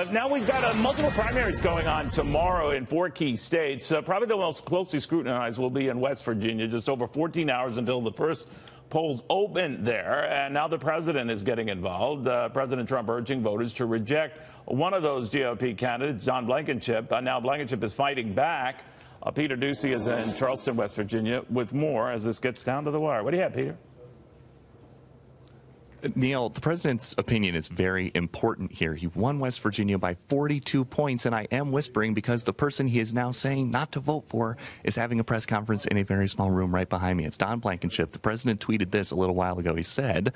Now we've got multiple primaries going on tomorrow in 4 key states. Probably the most closely scrutinized will be in West Virginia, just over 14 hours until the first polls open there. And now the president is getting involved. President Trump urging voters to reject one of those GOP candidates, John Blankenship. Now Blankenship is fighting back. Peter Doocy is in Charleston, West Virginia, with more as this gets down to the wire. What do you have, Peter? Neil, the president's opinion is very important here. He won West Virginia by 42 points, and I am whispering because the person he is now saying not to vote for is having a press conference in a very small room right behind me. It's Don Blankenship. The president tweeted this a little while ago. He said,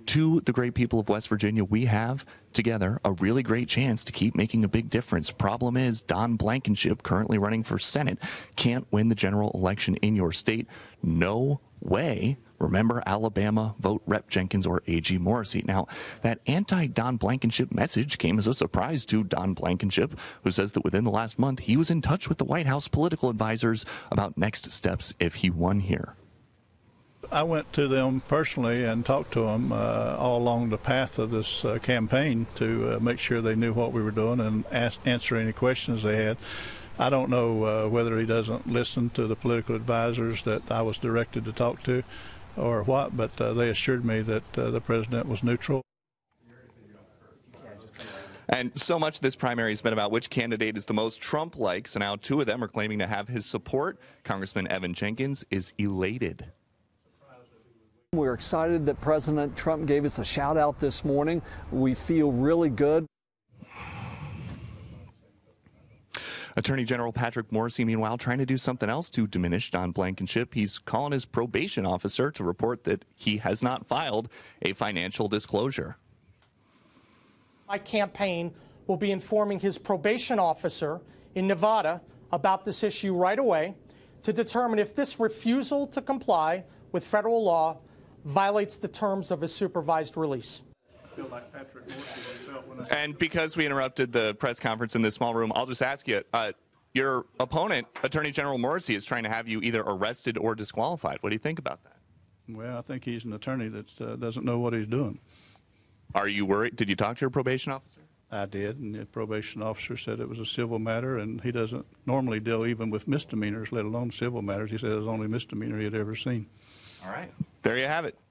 "To the great people of West Virginia, we have together a really great chance to keep making a big difference. Problem is, Don Blankenship, currently running for Senate, can't win the general election in your state. No way. Remember Alabama, vote Rep. Jenkins or AG Morrisey." Now, that anti-Don Blankenship message came as a surprise to Don Blankenship, who says that within the last month, he was in touch with the White House political advisors about next steps if he won here. I went to them personally and talked to them all along the path of this campaign to make sure they knew what we were doing and answer any questions they had. I don't know whether he doesn't listen to the political advisors that I was directed to talk to or what, but they assured me that the president was neutral. And so much of this primary has been about which candidate is the most Trump-like, so now 2 of them are claiming to have his support. Congressman Evan Jenkins is elated. We're excited that President Trump gave us a shout out this morning. We feel really good. Attorney General Patrick Morrisey, meanwhile, trying to do something else to diminish Don Blankenship. He's calling his probation officer to report that he has not filed a financial disclosure. My campaign will be informing his probation officer in Nevada about this issue right away to determine if this refusal to comply with federal law violates the terms of his supervised release. And because we interrupted the press conference in this small room, I'll just ask you, your opponent, Attorney General Morrisey, is trying to have you either arrested or disqualified. What do you think about that? Well, I think he's an attorney that doesn't know what he's doing. Are you worried? Did you talk to your probation officer? I did, and the probation officer said it was a civil matter, and he doesn't normally deal even with misdemeanors, let alone civil matters. He said it was the only misdemeanor he had ever seen. All right. There you have it.